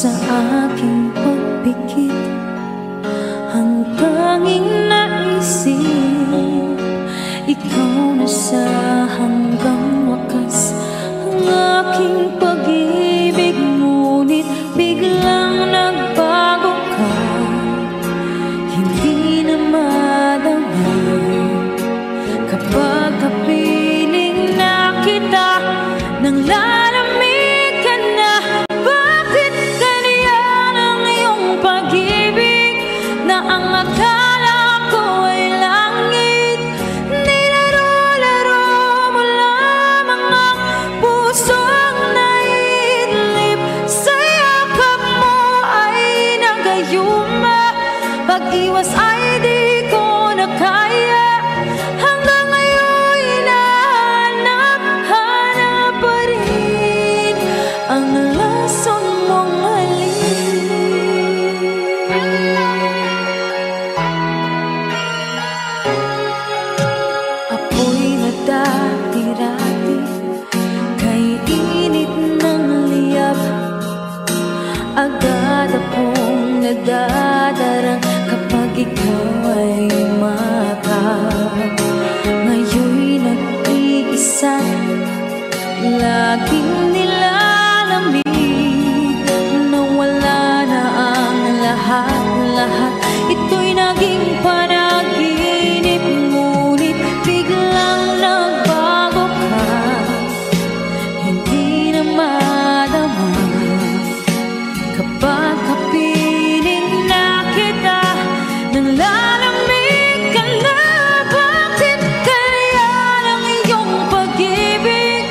sa aking pagpikit, ang tanging naisip, ikaw na sa hanggang wakas. Ang aking pag-ibig, ngunit biglang nagbago ka, hindi na madama. Kapag kapiling na kita, nang lalamig ka na. Bakit ganyan ang iyong pag-ibig, na ang akala ko ay langit? Nilaro-laro mo lamang ang pusong naidlip, sa yakap mo ay nagayuma. Pag-iwas ay di ko na kaya, hanggang ngayon hinahanap-hanap pa rin ang lason mong halik. Apoy na dati-rati, kay init ng liyab, agad akong nadadarang kapag ikaw ay matap. Ngayon'y nag-iisa, laging nilalamig, nawala na ang lahat-lahat. Ito'y naging panaginip, ngunit biglang nagbago ka, hindi na madama. Kapag kapiling na kita, nang lalamig ka na. Bakit kaya ang iyong pag-ibig,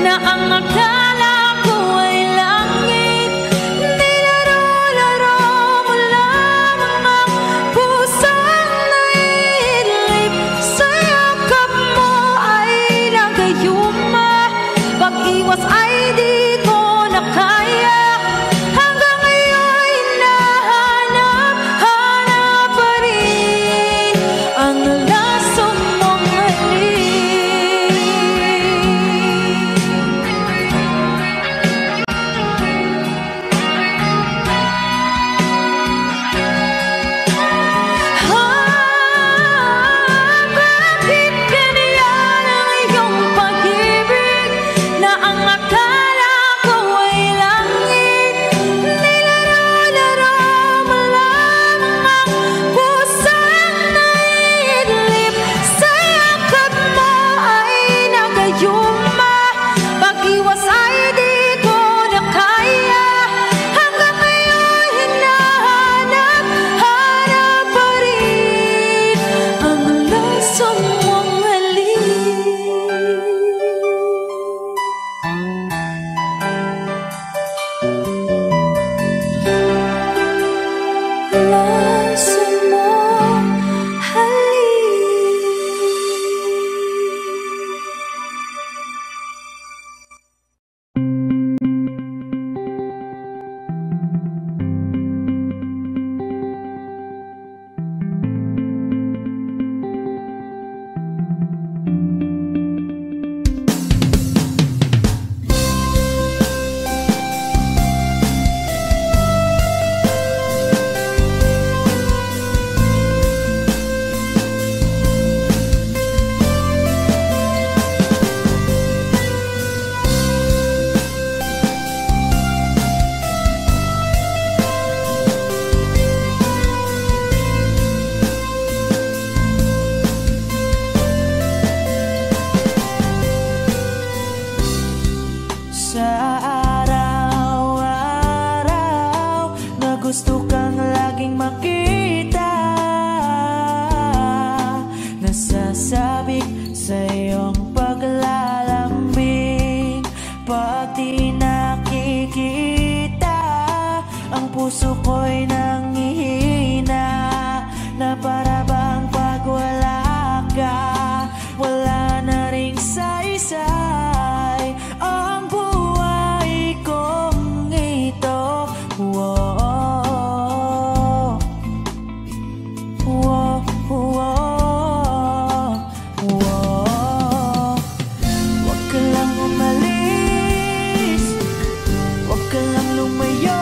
na ang akala ko ay langit? Nilaro-laro mo lamang ang pusong naidlip, sa yakap mo ay nagayuma. Pag-iwas ay di ko na kaya, hanggang ngayon hinahanap-hanap pa rin ang lasong mong halik. Bakit ganyan ang iyong pag-ibig, na ang akala ko ay langit? Nilaro-laro mo lamang ang pusong naidlip, sa yakap mo ay nagayuma. Pag-iwas ay di ko na kaya, hanggang ngayon hinahanap-hanap pa rin ang lason mong halik. Lason mong halik. Sa araw-araw na gusto kang laging makita, nasasabik sa iyong paglalamig. Pag di nakikita, ang puso ko'y nanghihina, na para bang pag wala ka, wala na ring saysay ang buhay kong ito. Whoa, whoa, whoa, whoa. Wag ka lang umalis, wag ka lang lumayo.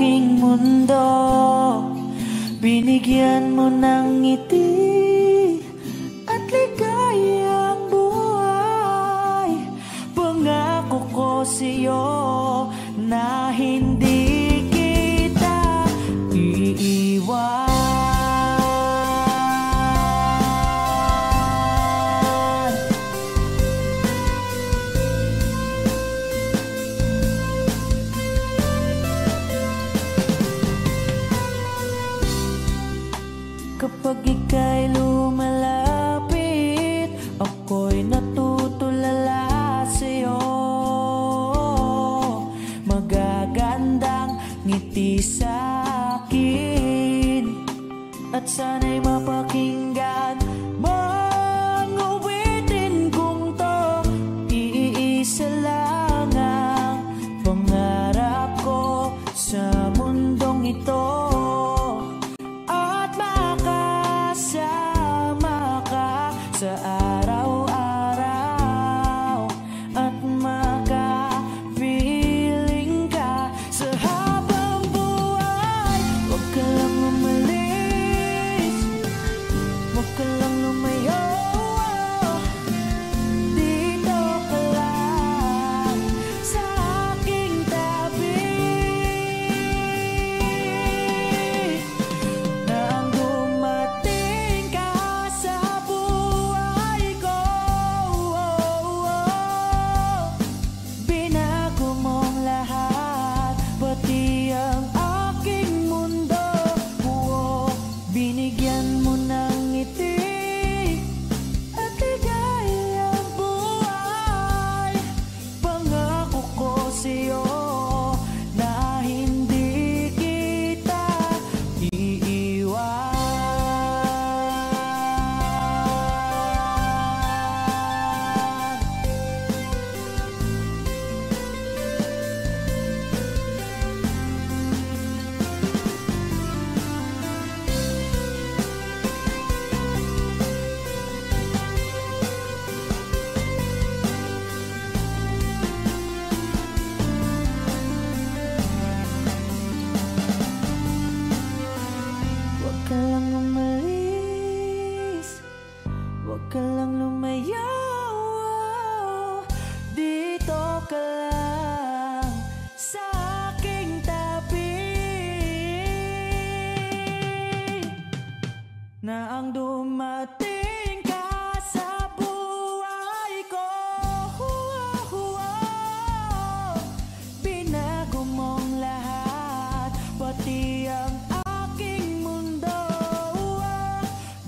aking mundo. Binigyan mo ng ngiti at ligayang buhay. Pangako ko sa'yo na hindi kita iiwan. Kapag ika'y lumalapit, ako'y natutulala sa'yo. Magagandang ngiti sa'kin at sana'y mapakinggan mga awitin kong to. Iisa lang ang pangarap ko sa mundong ito. Sa araw-araw at makapiling ka sa habang buhay. Huwag ka lang umalis, huwag ka lang lumayo. Dito ka lang sa aking tabi. Nang dumating ka sa Nang dumating ka sa buhay ko, binago mong lahat, pati ang aking mundo.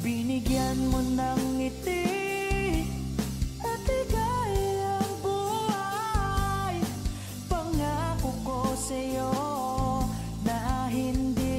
Binigyan mo ng ngiti at ligayang buhay. Pangako ko sa'yo na hindi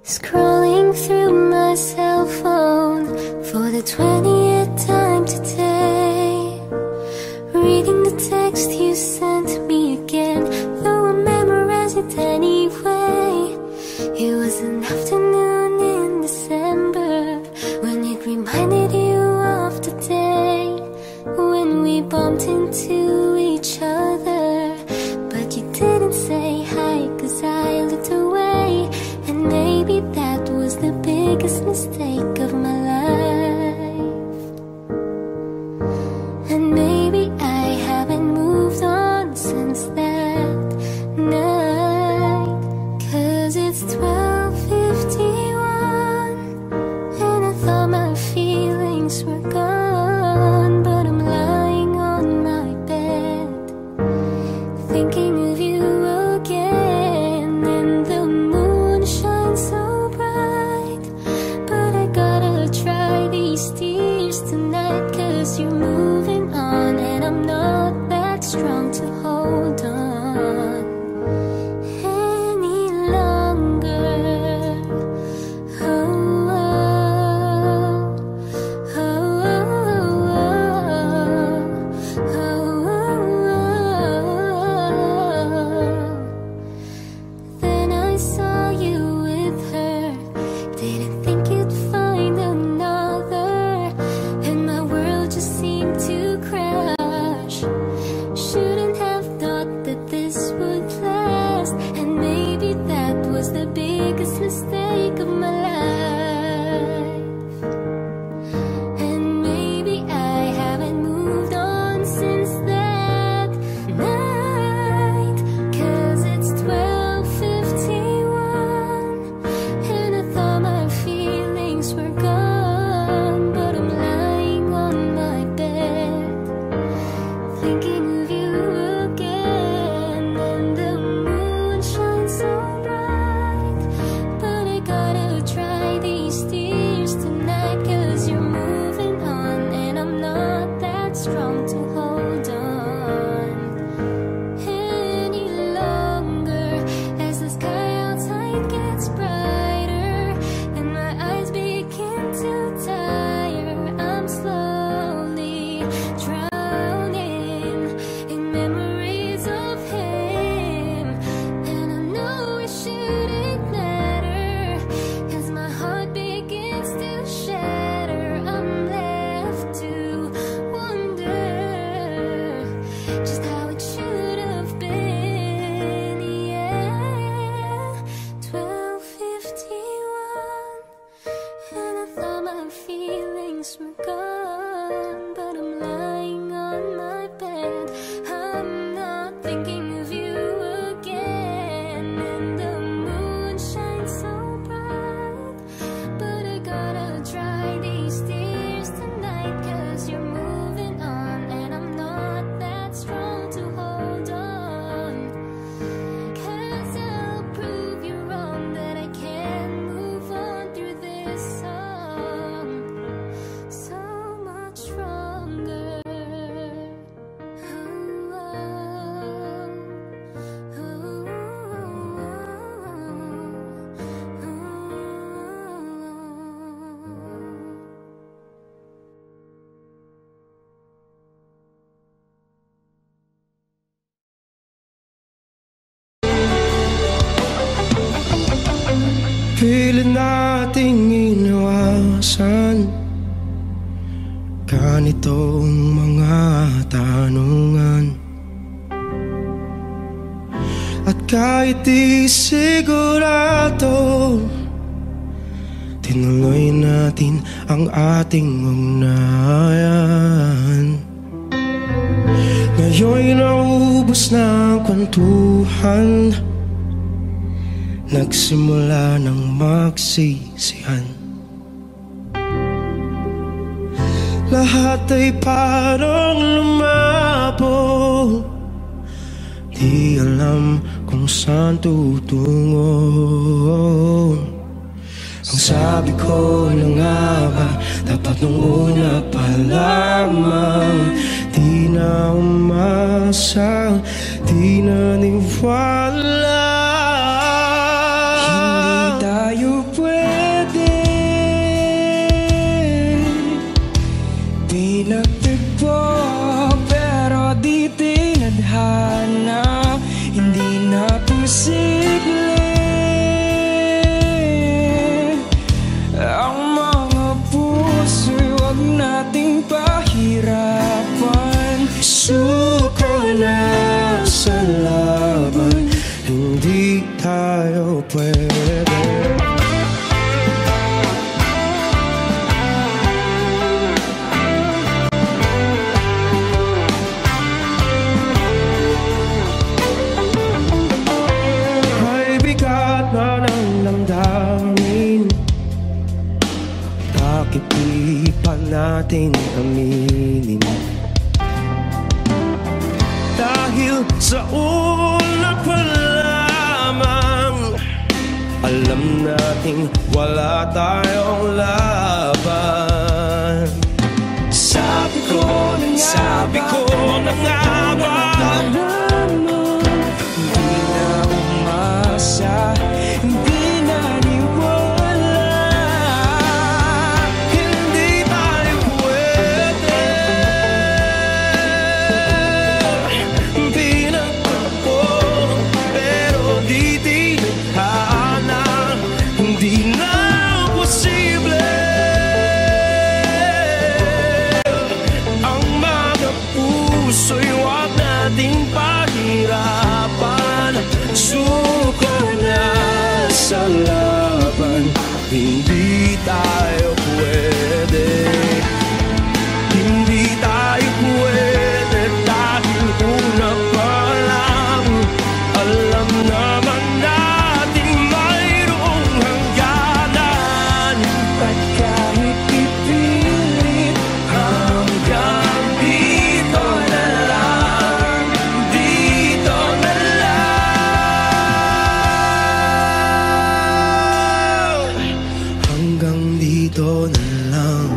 Scrolling through my cell phone for the 20th time today, reading the text you sent me again, though I memorize it anyway. It was an afternoon in December when it reminded you of the day when we bumped into each other, but you didn't say hi 'cause I looked away. And maybe that was the biggest mistake of my life. And maybe nating iniwasan ganitong mga tanungan. At kahit di sigurado, tinuloy natin ang ating ugnayan. Ngayon'y naubos na ang kwentuhan, nagsimula ng magsisihan. Lahat ay parang lumabo, di alam kung saan tutungo. Ang sabi ko na nga ba, dapat nung una pa lamang. Di na umasa, di na niwala. Hindi tayo pwede, di nagtagpo, pero di tinadhana. Hindi na posible ang mga puso'y wag nating pahirapan. Suko na sa laban, hindi tayo pwede. Ay bigat na ng damdamin, bakit di pa natin aminin? Dahil sa una pa lamang, alam nating wala tayong laban. Sabi ko na nga ba, hindi na umasa, hindi na niwala. Hindi tayo pwede, pinagtagpo, pero di tinadhana. Hindi na posible ang mga puso'y wag nating pahirapan. Suko na sa laban, hindi tayo pwede. Hindi tayo pwede dahil una pa lang, alam naman natin mayroong hangganan. At kahit ipilit, hanggang dito na lang, dito na lang. Hanggang dito na lang,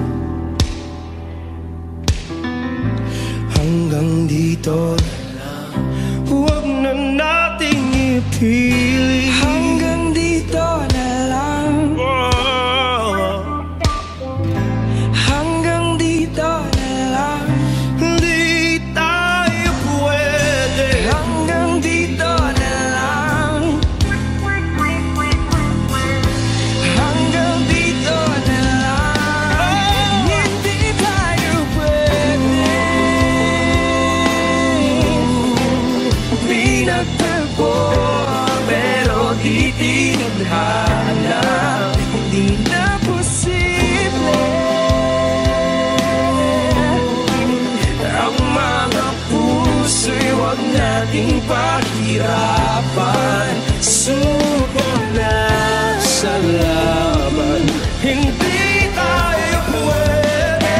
hanggang dito na lang. Huwag na nating ipilit. Hanggang dito na lang, hanggang dito na lang. Hindi tayo pwede. Hanggang dito na lang, hanggang dito na lang. Hindi tayo pwede, pinagtagpo, pero di tinadhana. Hindi na posible ang mga puso'y wag nating pahirapan. Suko na sa laban, hindi tayo pwede.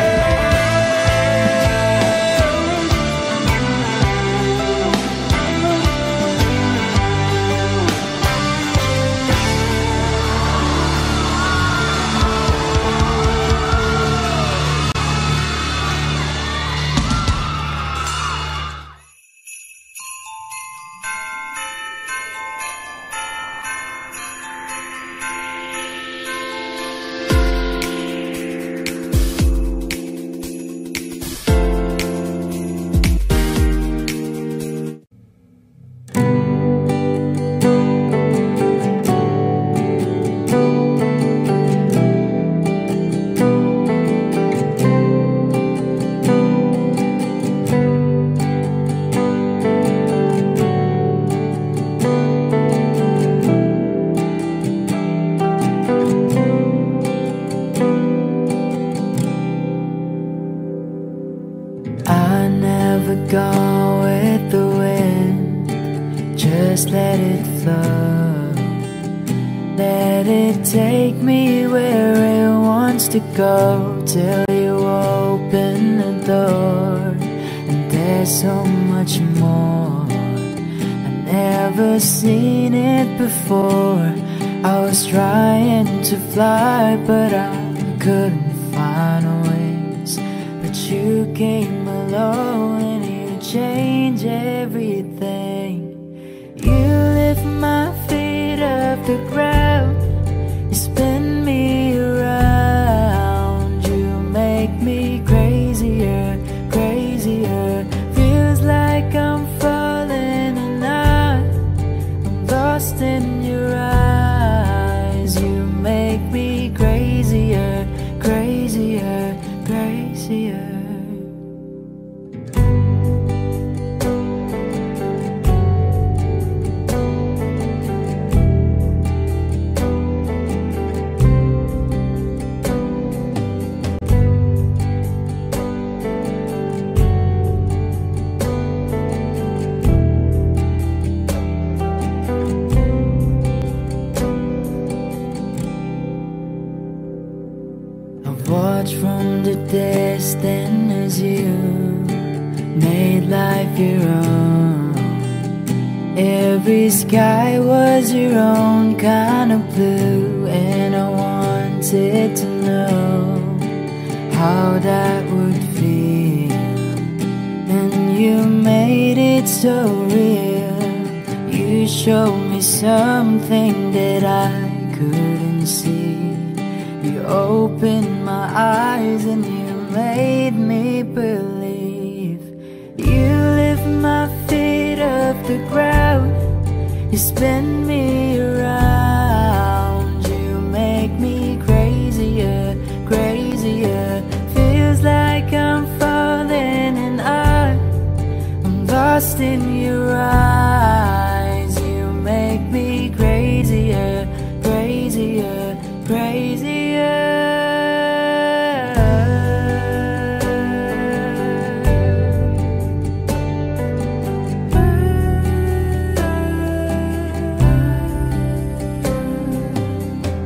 Let it take me where it wants to go, till you open the door. And there's so much more, I've never seen it before. I was trying to fly, but I couldn't find ways. But you came along and you changed everything. You lift my feet off the ground, you spin me around. You make me crazier, crazier. Feels like I'm falling and I'm lost in your eyes. You make me crazier, crazier, crazier. Watch from the distance as you made life your own. Every sky was your own kind of blue, and I wanted to know how that would feel. And you made it so real. You showed me something that I couldn't see. You opened my eyes and you made me believe. You lift my feet off the ground, you spin me around. You make me crazier, crazier. Feels like I'm falling and I'm lost in your eyes. You make me crazier, crazier, crazier.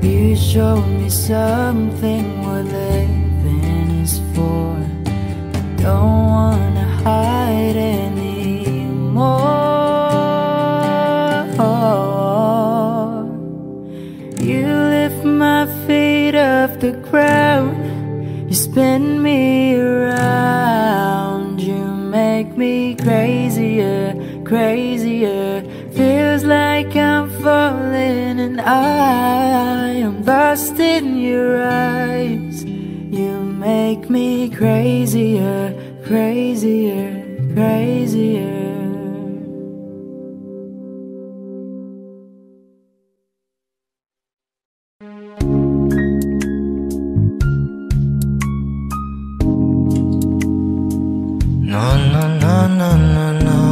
You showed me something what living is for. I don't wanna hide anymore. You lift my feet off the ground, you spin me around. You make me crazier, crazier. Feels like I'm falling and I am lost in your eyes. You make me crazier, crazier, crazier. No, no, no, no, no, no.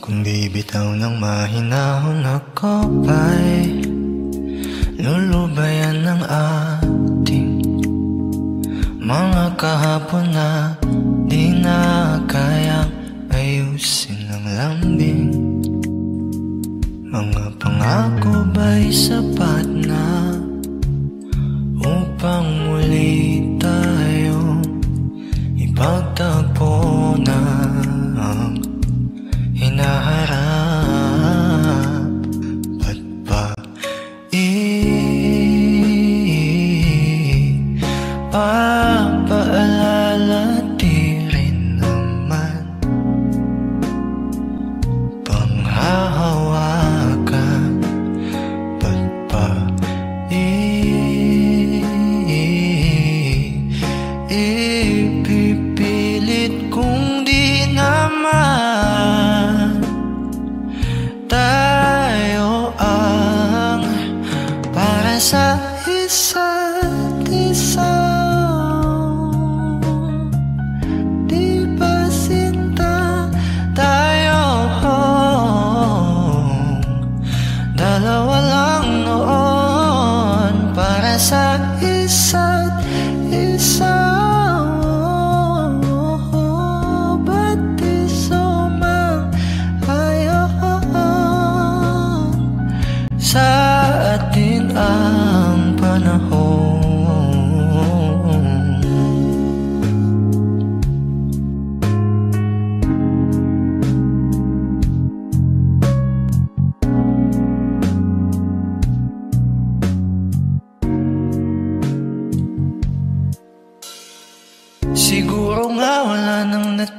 Kung di bitaw ng mahinahon ako ba'y lulubayan ng ating mga kahapon na di na kayang ayusin ng lambing. Mga pangako ba'y sapat na upang muli tayong ipagtagpo na ang hinaharap? Ba't ba ipapaalala di rin naman panghahawakan? Ba't ba ipipilit kung di naman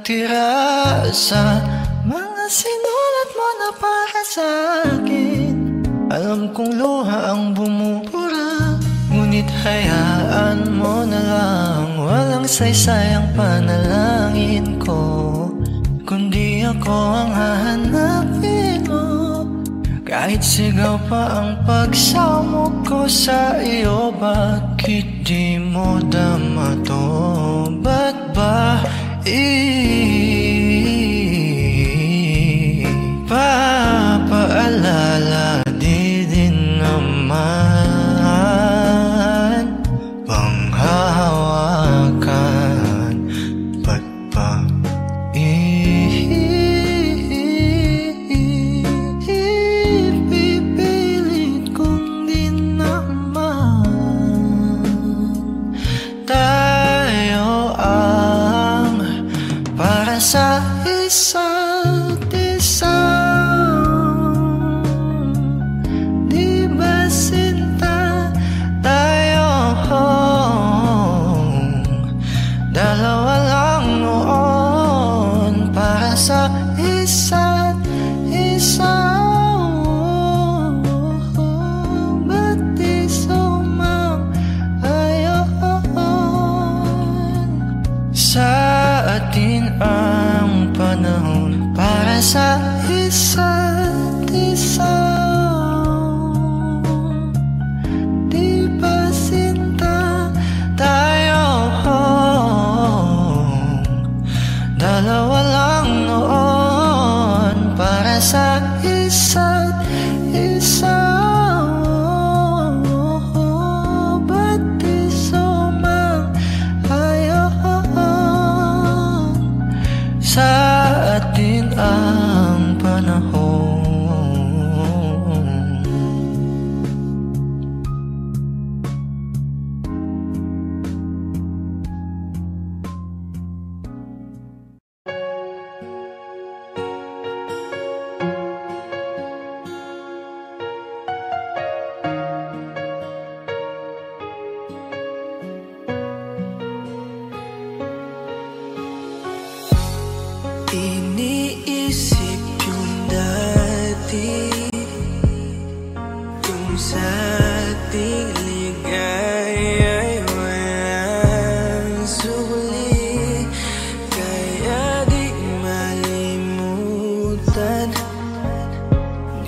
natira sa mga sinulat mo na para sa akin. Alam kong luha ang bumubura, ngunit hayaan mo na lang. Walang saysay ang panalangin ko, kundi ako ang hahanapin mo. Kahit sigaw pa ang pagsamo ko sa iyo, bakit di mo dama to? Ba't ba papaalala di din naman? Panghahawakan, ba't ba ipipilit kong di naman? Tayo ang para sa isa't isa. Di ba sinta tayo? Dalawa lang noon para sa isa't isa. Ba't di sumang-ayon? Sa atin ang panahon para sa isa't isa. Di ba sinta tayo? Dalawa lang noon para sa isa't isa. Ba't di sumang-ayon? Sa atin ang panahon. Iniisip yung dati, kung sa ating ligay ay walang suli. Kaya di malimutan,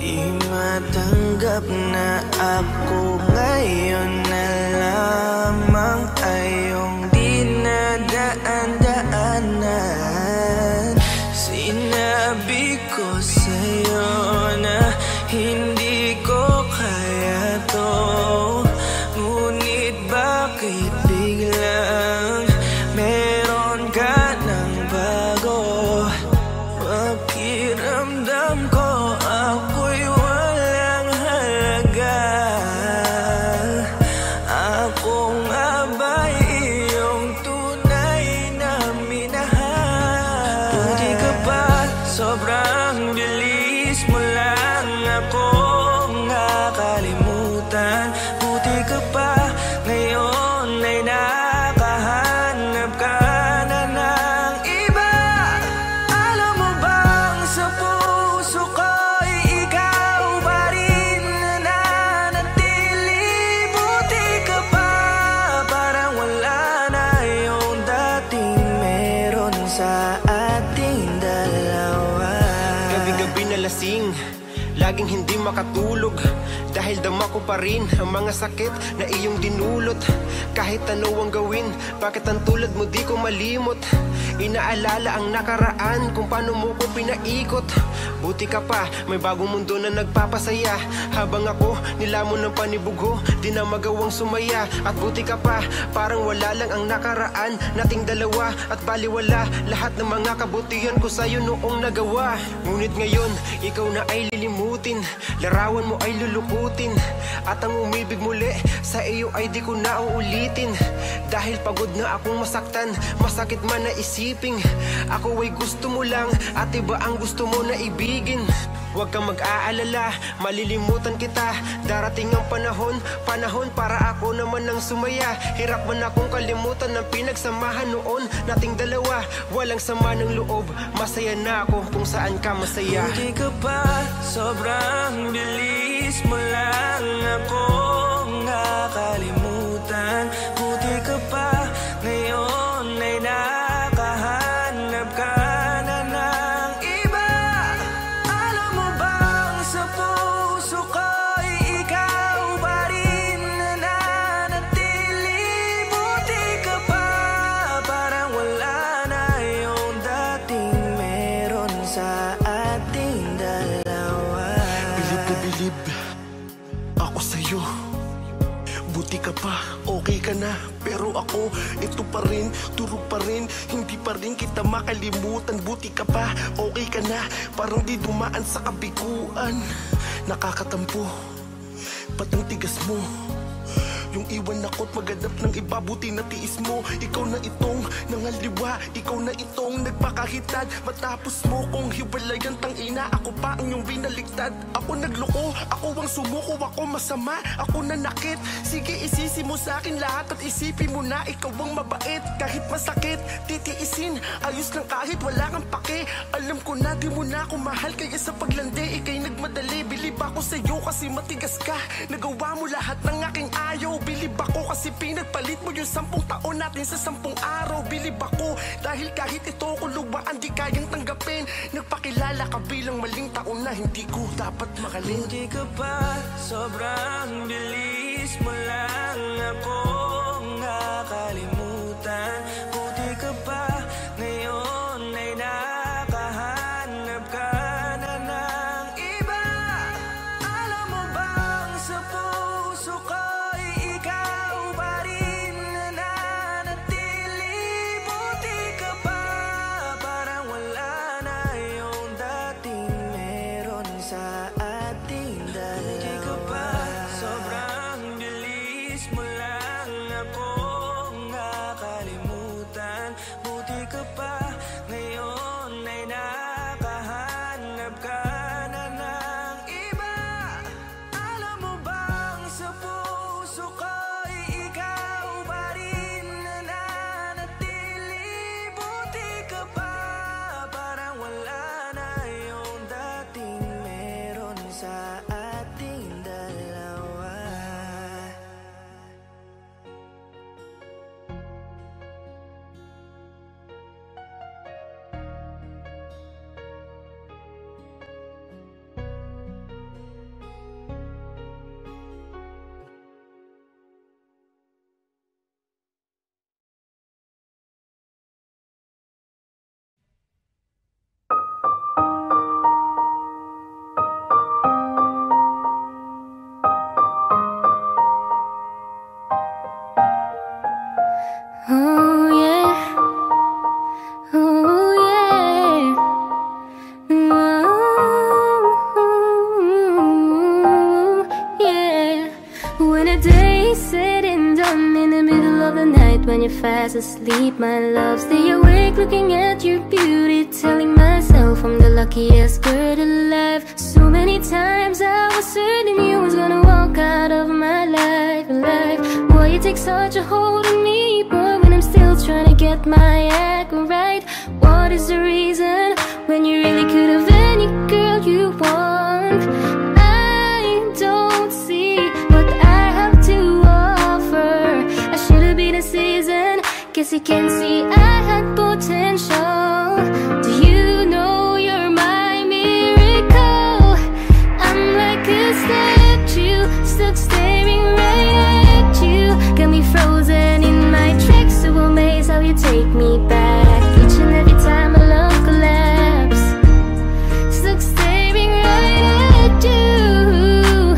di matanggap na ako ngayon na lamang ay iyong dinadaan-daanan. Sinabi ko sa'yo na hindi ko kaya to, ngunit bakit biglang meron ka ng bago? Pakiramdam ko ako'y walang halaga. Ako nga ba'y iyong tunay na minahal? Buti ka pa, sobrang bilis mo lang akong nakalimutan. Buti ka pa, ngayon ay nakahanap ka na ng iba. Alam mo bang sa puso ko'y ikaw pa rin nananatili? Buti ka pa, parang wala na yung dating meron sa ating dalawa. Gabi-gabi na lasing, laging hindi makatulog, dahil dama ko pa rin ang mga sakit na iyong dinulot. Kahit ano ang gawin, bakit ang tulad mo di ko malimot? Inaalala ang nakaraan, kung paano mo ko pinaikot. Buti ka pa, may bagong mundo na nagpapasaya. Habang ako, nilamon ng panibugho, di na magawang sumaya. At buti ka pa, parang wala lang ang nakaraan nating dalawa. At baliwala lahat ng mga kabutihan ko sa'yo noong nagawa. Ngunit ngayon, ikaw na ay lilimutin, larawan mo ay lulukutin, at ang umibig muli sa iyo ay di ko na uulitin. Dahil pagod na akong masaktan, masakit man na isiping ako ay gusto mo lang at iba ang gusto mo na ibigin. Huwag kang mag-aalala, malilimutan kita. Darating ang panahon para ako naman ang sumaya. Hirap man akong kalimutan ng pinagsamahan noon nating dalawa. Walang sama ng loob, masaya na ako kung saan ka masaya. Buti ka pa, sobrang bilis mo lang akong nakalimutan. Buti ka pa, ngayon ay nakahanap ka na ng iba. Alam mo bang sa puso ko'y ikaw pa rin nananatili. Buti ka pa, parang wala na yung dating meron sa ating dalawa. Bilib na bilib ako sa'yo. Buti ka pa, okay ka na. Pero ako, ito pa rin, turog pa rin. Hindi pa rin kita makalimutan. Buti ka pa, okay ka na. Parang di dumaan sa kabiguan. Nakakatampo, ba't ang tigas mo? Yung iwan ako't maghanap ng iba, buti na tiis mo. Ikaw na itong nangaliwa, ikaw na itong nagpakahitad. Matapos mo kong hiwalayan, tangina, ako pa ang iyong binaliktad. Ako nagloko, ako ang sumuko, ako masama, ako nanakit. Sige, isisi mo sa akin lahat at isipin mo na ikaw ang mabait. Kahit masakit, titiisin, ayos lang kahit wala kang pake. Alam ko na di mo na ako mahal, kaya sa paglandi ikay nagmadali. Bilib ako sa'yo kasi matigas ka, nagawa mo lahat ng aking ayaw. Bilib ako kasi pinagpalit mo yung 10 taon natin sa 10 araw. Bilib ako dahil kahit ito kuluwaan di kayang tanggapin. Nagpakilala ka bilang maling taon na hindi ko dapat mahalin. Buti ka pa, sobrang bilis mo lang akong nakalimutan. Buti ka pa, ngayon ay nakahanap ka na ng iba. Alam mo bang sa puso ko ikaw pa rin nananatili. Buti ka pa, parang wala na yung dating meron sa ating dalawa. Buti ka pa, sobrang bilis mo lang akong nakalimutan. Buti ka pa, ngayon ay nakahanap ka na ng iba. Alam mo bang sa puso ko'y ikaw pa rin nananatili. Buti ka pa, parang wala na yung dating meron sa ating dalawa. Oh yeah, oh yeah, oh yeah. When a day is said and done in the middle of the night, when you're fast asleep, my love, stay awake looking at your beauty, telling myself I'm the luckiest girl alive. So many times I was certain you was gonna walk out of my life. Why you take such a hold on me, boy, when I'm still trying to get my act right? What is the reason when you really could have any girl you want? I don't see what I have to offer. I should have been a season, guess you can see I had potential. Do you know you're my miracle? I'm like a statue, stuck staring right at you. Got me frozen in my tracks, so amazed how you take me back each and every time my love collapse. Stuck staring right at you.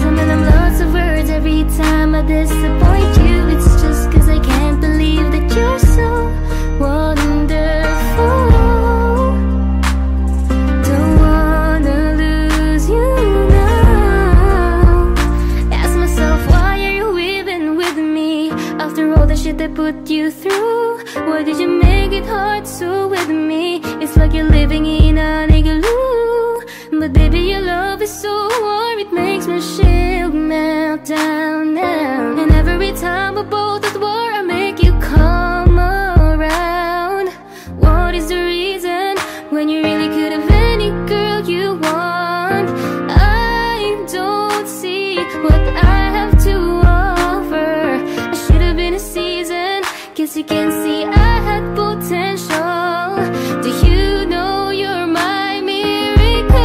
Summon them lots of words every time I disappoint you. It's just cause I can't believe that you're so wonderful. Don't wanna lose you now. Ask myself, why are you even with me? After all the shit I put you through, why did you make it hard so with me? It's like you're living in an igloo. But baby, your love is so warm, it makes my shield melt down now. And every time we're both at war, I make you come around. What is the reason when you really could have any girl you want? I don't see what I have to offer. I should have been a season, guess you can see I had potential. Do you know you're my miracle?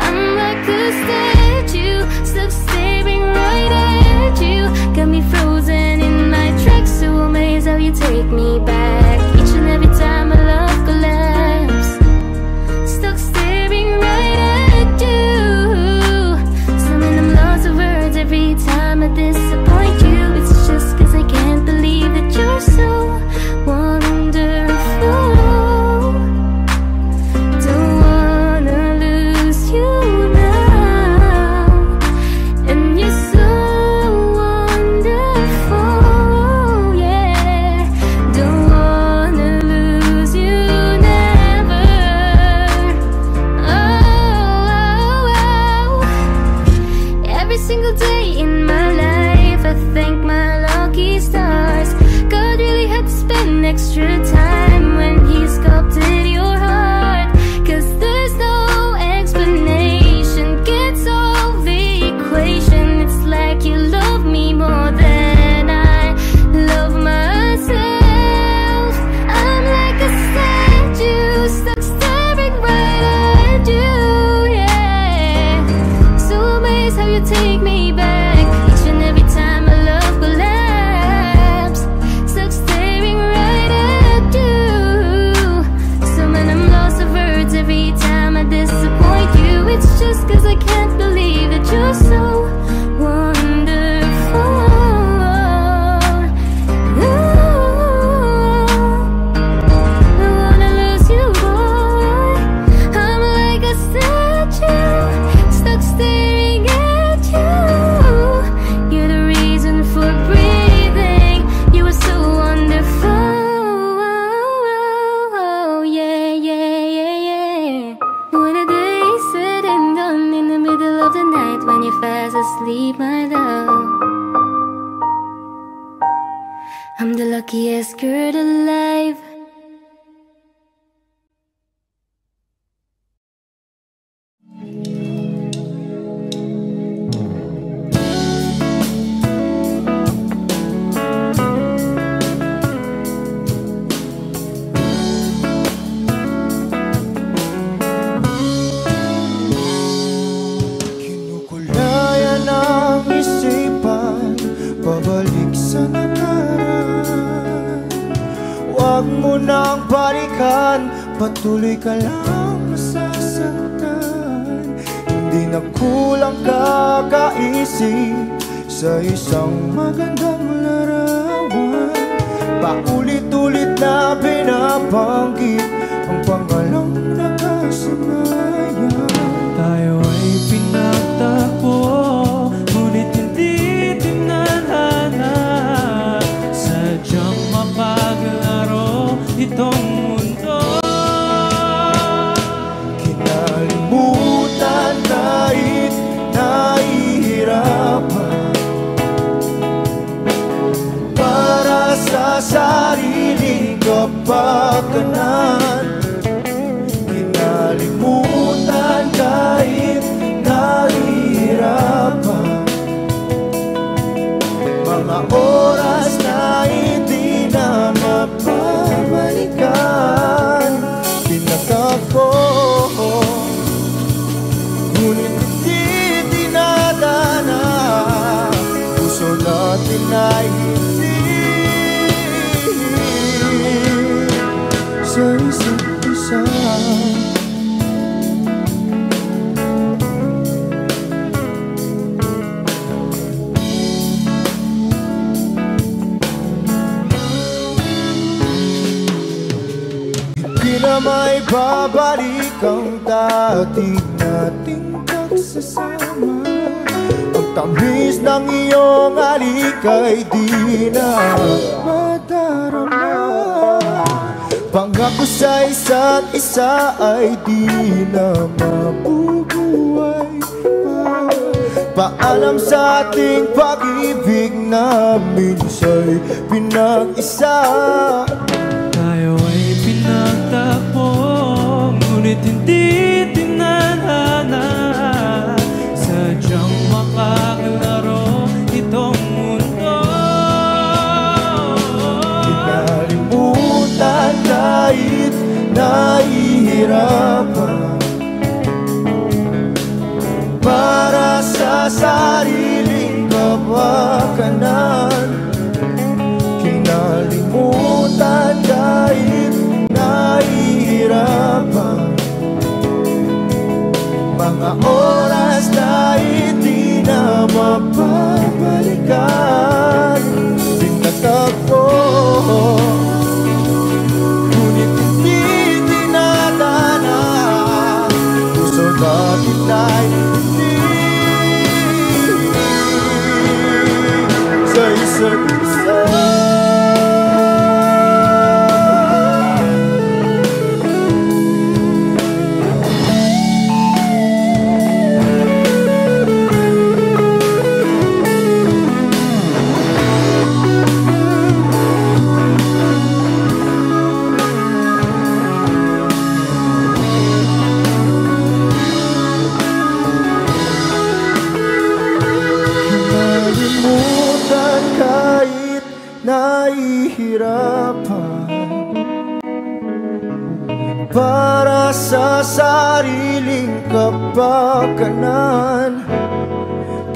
I'm like a statue, stuck staring right at you. Got me frozen in my tracks, so amazed how you take me back. Each and every time my love collapse, stuck staring right at you. Summon I'm lost of words every time I disappoint you. It's just cause I can't believe that you're so wonderful. Don't wanna lose you now. And you're so wonderful, yeah. Don't wanna lose you never. Oh. Every single day in my life I thank my lucky stars. God really had to spend extra time when he sculpted your heart. Cause there's no explanation, can't solve the equation. It's like you love me more than I love myself. I'm like a statue, stuck staring right at you, yeah. So amazed how you take me back. Each and every time my love collapse, stuck staring right at you. Someone I'm lost of words every time I disappoint you. It's just cause I can't believe that you're so wonderful. Ooh, I wanna lose you, boy. I'm like a statue, stuck staring at you. You're the reason for breathing. You are so wonderful. Yeah, yeah, yeah, yeah. What a day said and done in the middle of the night when you're fast asleep, my love. I'm the luckiest girl alive. Kinukulayan ang isipan, pabalik sa nakaraan. Huwag mo nang balikan, patuloy ka lang masasaktan. Hindi na kulang kakaisip sa isang magandang larawan. Paulit-ulit na binabanggit ang pangalang nakasanayan. Tayo ay pinagtagpo, ngunit hindi tinadhana. Sadyang mapaglaro itong mundo. Kinalimutan kahit nahihirapan, para sa sariling kapakanan. Kinalimutan kahit nahihirapan, mga oras na hindi na mapabalikan. Pinatagpo, ngunit hindi dinadana. Puso natin ay hindi sa isa't isa. Hindi na may babalik ang dating nating pagsasama. Ang tamis ng iyong halik ay di na madarama. Pangako sa isa't isa ay di na mabuhay. Nagpaalam sa ating pag-ibig na minsa'y pinag-isa. Tayo ay pinagtagpo, ngunit hindi tinadhana. Sadyang makakalaro itong mundo. Kinalimutan kahit nahihirapan, para sa sariling kapakanan. Kinalimutan kahit nahihirapan, mga oras na hindi na mapabalikan. Pinagtagpo, ngunit hindi dinadana. Puso natin ay hindi sa isa't isa. Kinalimutan kahit nahihirapan, para sa sariling kapakanan.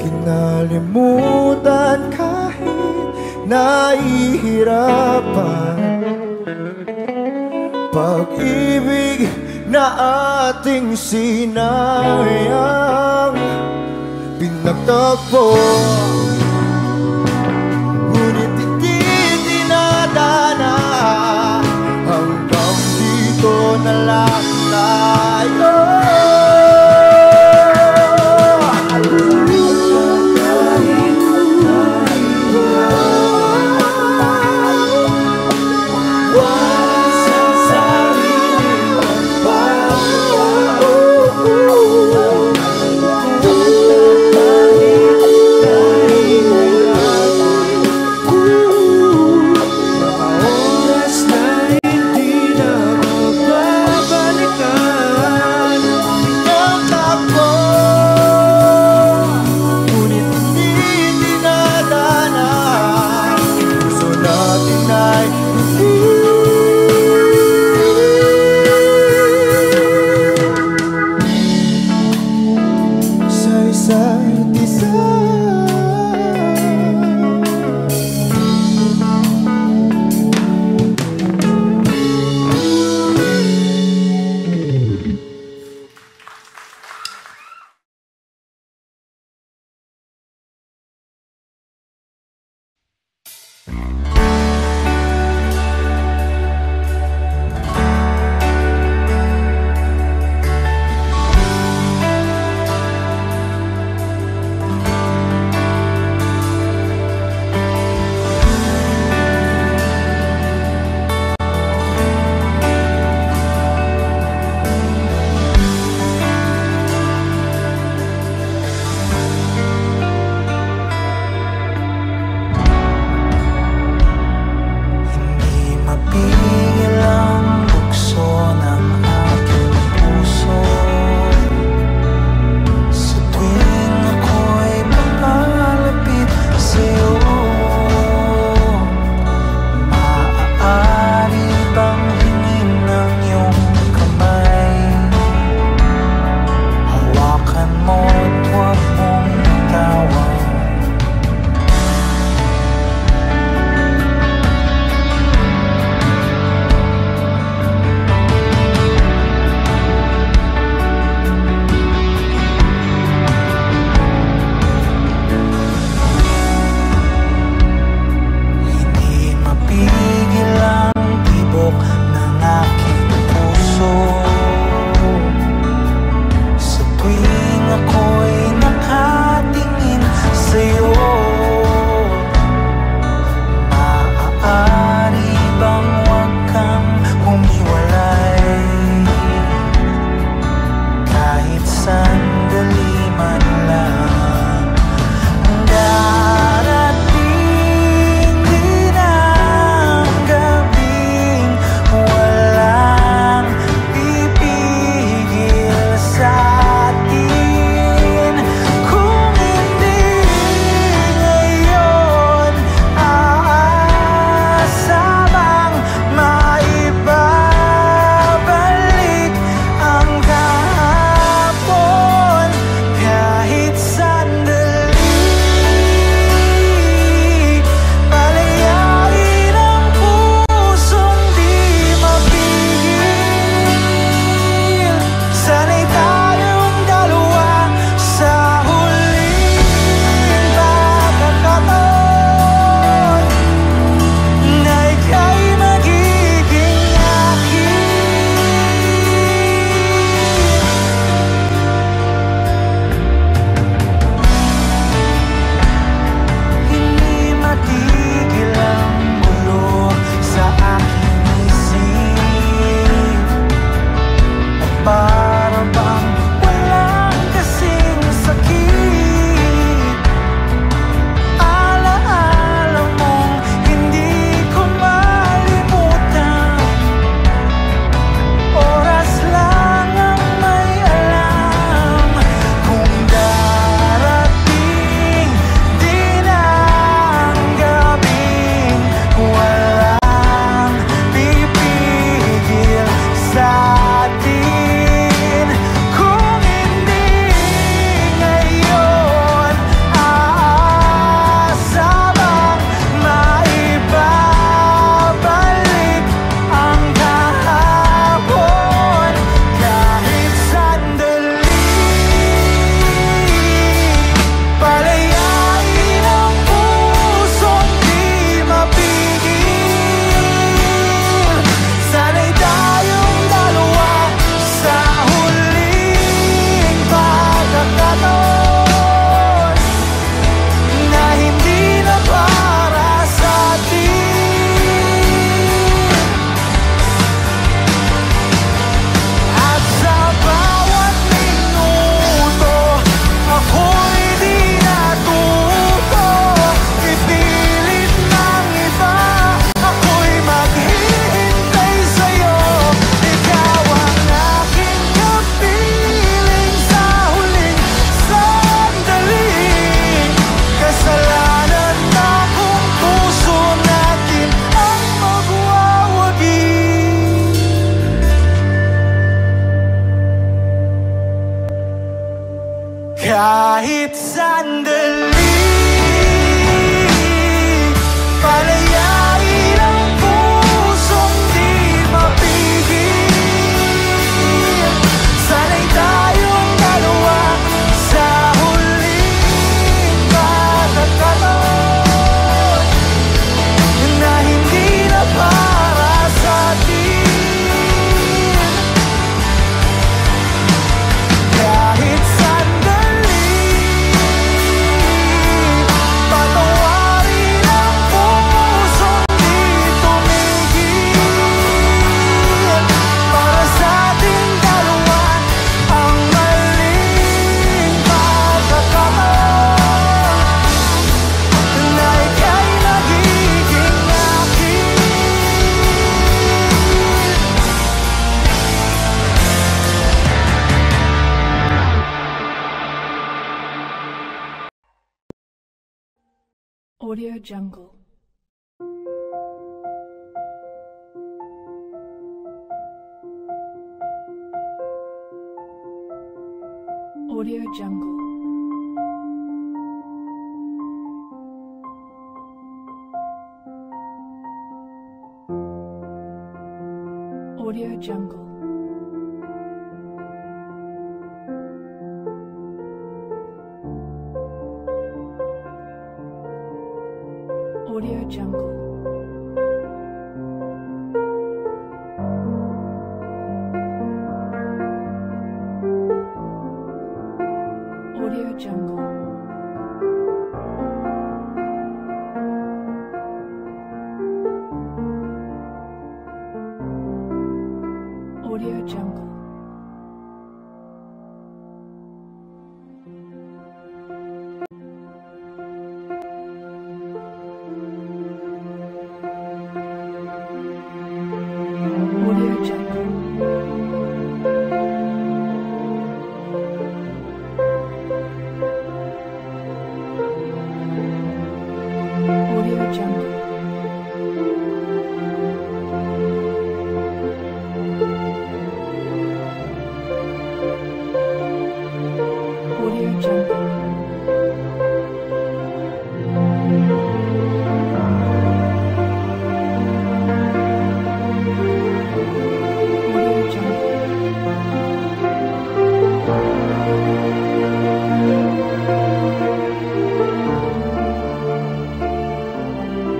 Kinalimutan kahit nahihirapan, pag-ibig na ating sinayang. Pinagtagpo, ngunit hindi dinadana. Hanggang dito na lang tayo. Kahit sandali, palayain ang pusong di mapigil. Sana'y tayong dalawa sa huling pagkakataon na hindi na para sa atin. Kahit sandali, patawarin ang pusong di tumigil. Para sa ating dalawa ang maling pagkakataon na ika'y nagiging akin. Audio Jungle. Audio Jungle. Audio Jungle. Audio Jungle. Audio Jungle. Audio Jungle. Audio Jungle. Audio Jungle.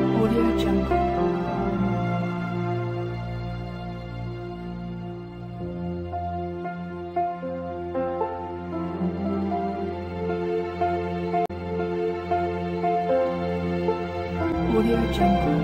Audio Jungle. Audio Jungle. Audio Jungle.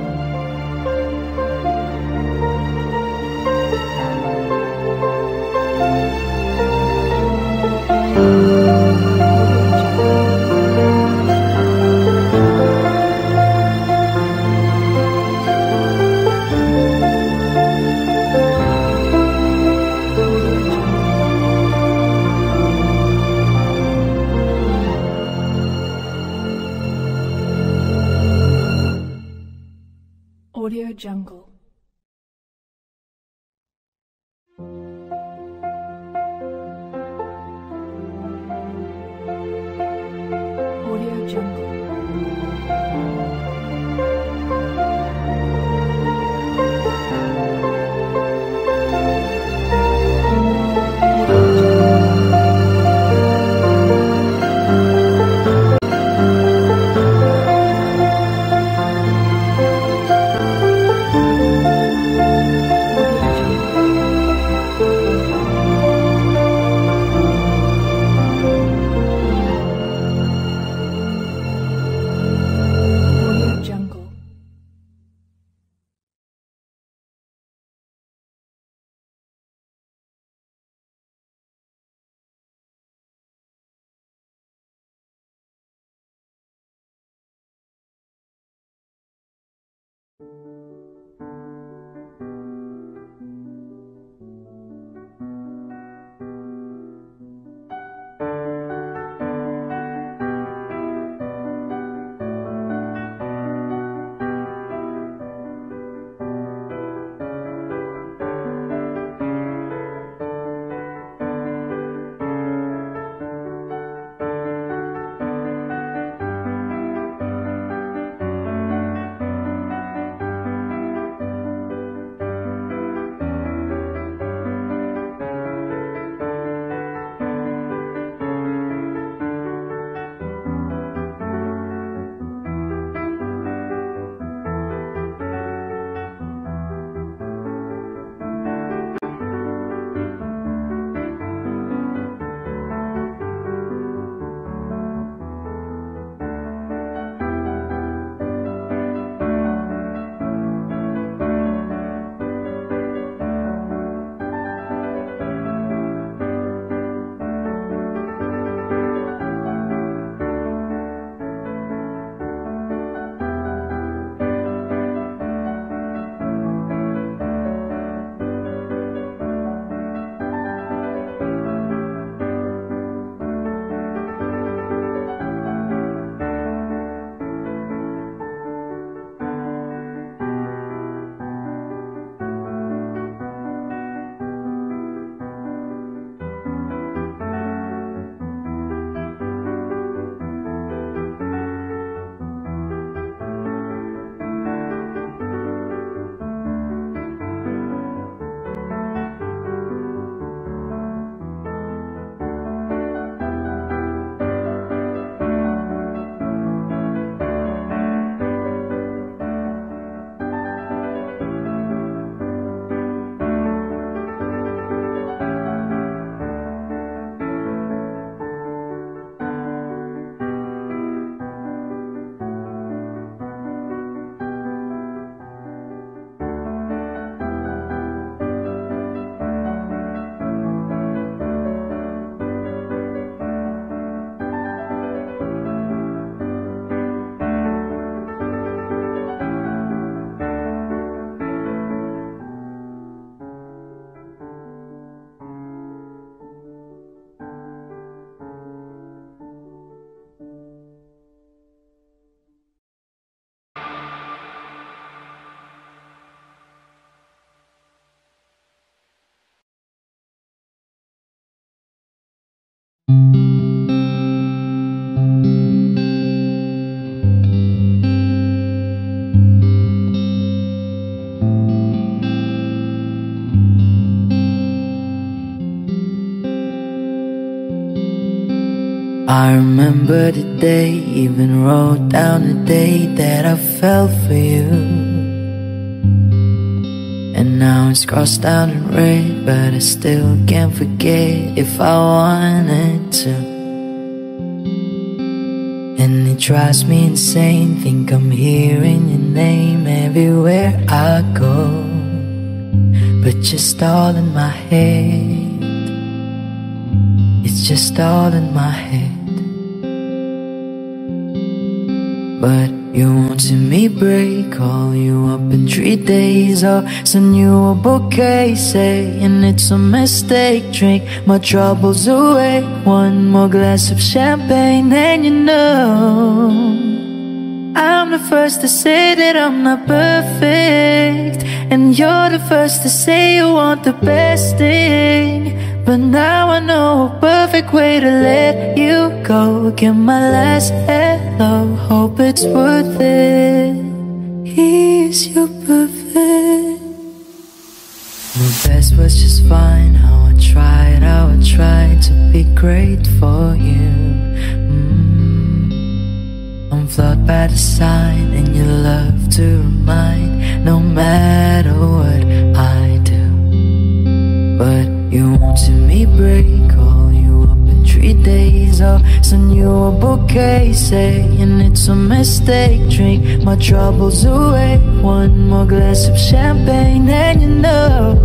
Audio Jungle. Audio Jungle. Audio Jungle. Audio Jungle. I remember the day, even wrote down the day that I fell for you. And now it's crossed out in red, but I still can't forget if I wanted to. And it drives me insane, think I'm hearing your name everywhere I go. But just all in my head, it's just all in my head. But you won't see me break, call you up in 3 days, or send you a bouquet saying it's a mistake. Drink my troubles away, one more glass of champagne, and you know I'm the first to say that I'm not perfect, and you're the first to say you want the best thing. But now I know a perfect way to let you go. Get my last hello, hope it's worth it. Here's your perfect. My best was just fine, how I tried to be great for you. I'm flawed by design, and you love to remind, no matter what I do. But you won't see me break, call you up in 3 days, or send you a bouquet saying it's a mistake. Drink my troubles away, one more glass of champagne, and you know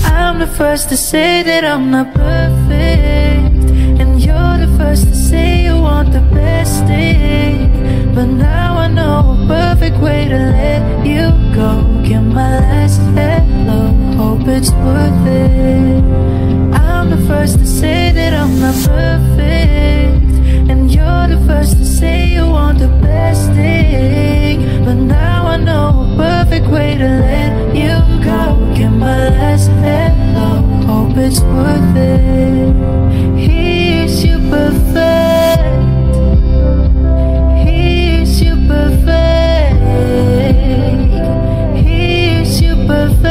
I'm the first to say that I'm not perfect, and you're the first to say you want the best thing. But now I know a perfect way to let you go. Get my last hello, hope it's worth it. I'm the first to say that I'm not perfect, and you're the first to say you want the best thing. But now I know a perfect way to let you go. Get my last hello, hope it's worth it. Here's your perfect, here's your perfect, here's your perfect.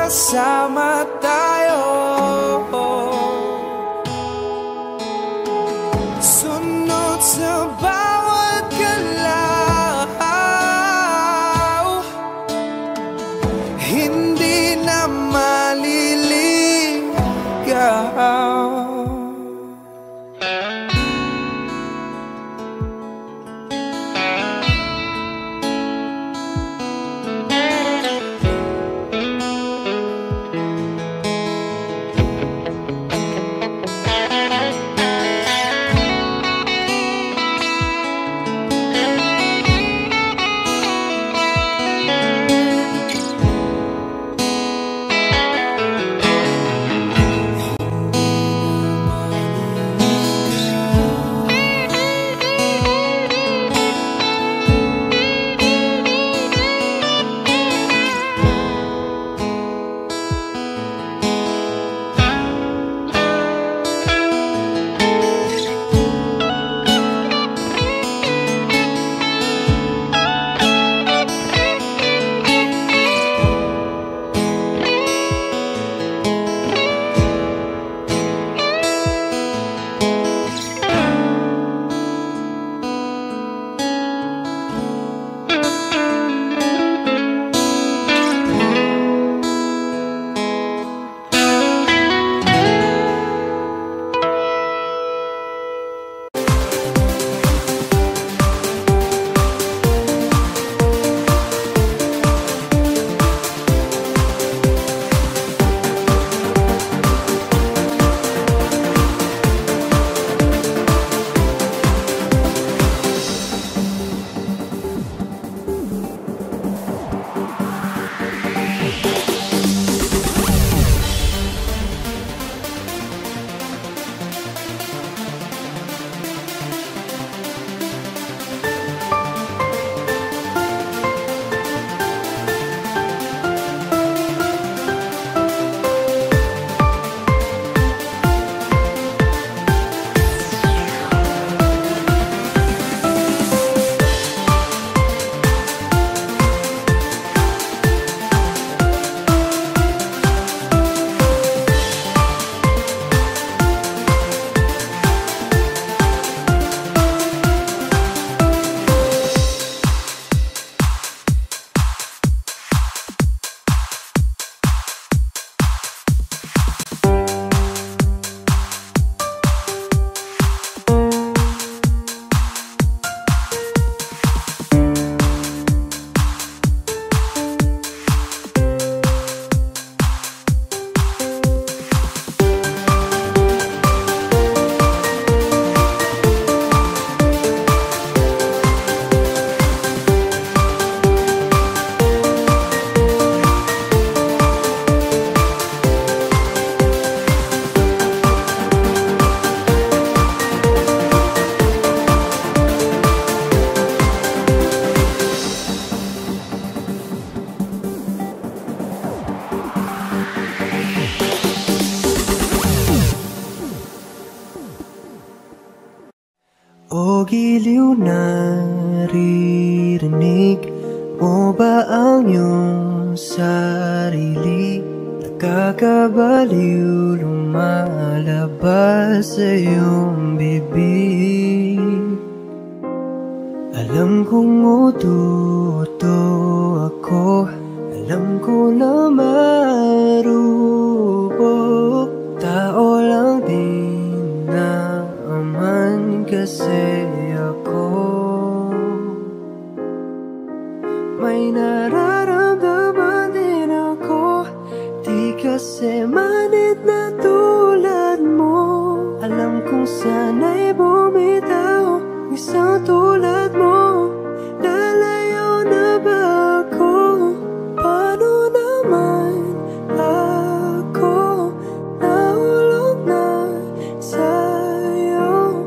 magkasama tayo. Sunod sa bawat galaw, hindi na maliligaw. O giliw, naririnig mo ba ang iyong sarili? Nakakabaliw, lumalabas sa iyong bibig. Alam kong uto ako, alam ko na marupok. Tao lang din naman kasi ako. May nararamdaman din ako, di kasi manid na tulad mo. Alam kong sana'y bumitaw, isang tulad mo. Lalayo na ba ako? Paano naman ako nahulog na sa'yo?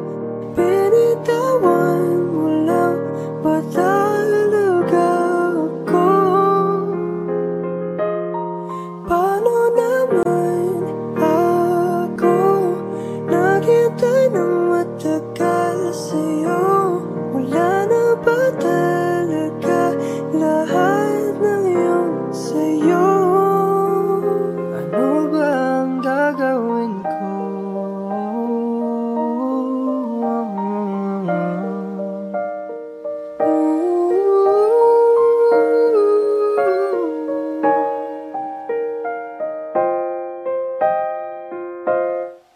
Binitawan mo lang ba talaga ako? Paano naman ako naghintay ng matagal sa'yo?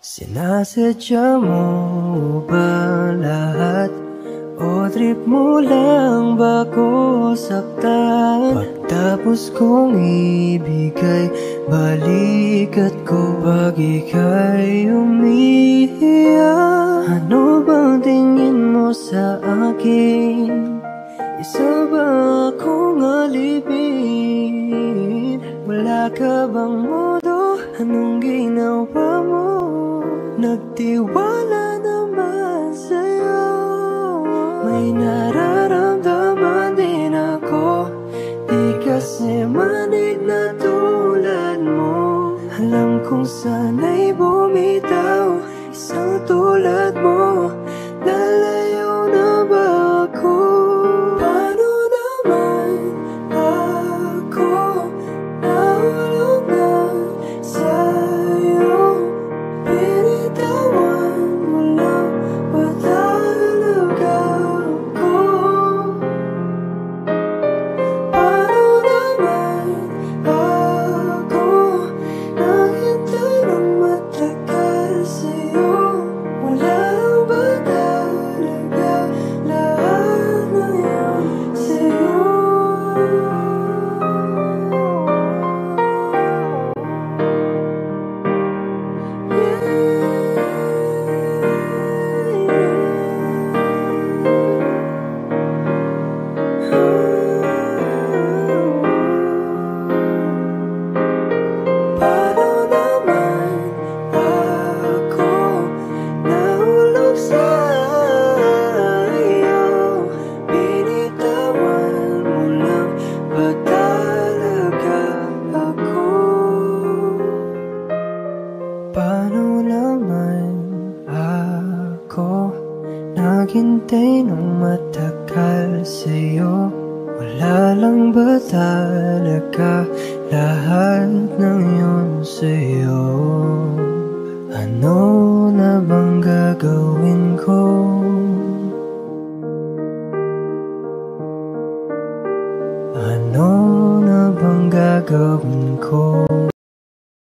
Sinasadya mo ba lahat? O trip mo lang ba ko saktan? Pagtapos kong ibigay, balikat ko pag ika'y umiiyak. Ano bang tingin mo sa akin? Isa ba akong alipin? Wala ka bang modo? Anong ginawa mo? Nagtiwala naman sa'yo. May nararamdaman din ako, di kasi manig na tulad mo. Alam kong sana'y bumitaw, isang tulad mo. Nalayo na ba ako? Paano naman ako nahulog na sa'yo? Binitawan mo lang ba talaga ako? Paano naman ako naghintay ng matagal sa'yo? Wala ba talaga lahat ng iyon sa'yo? Paano naman ako nahulog sa'yo? Binitawan mo lang ba talaga ako? Paano naman ako naghintay ng matagal sa'yo? Wala lang ba talaga lahat ng yun sa'yo? Ano na bang gagawin ko? Ano na bang gagawin ko?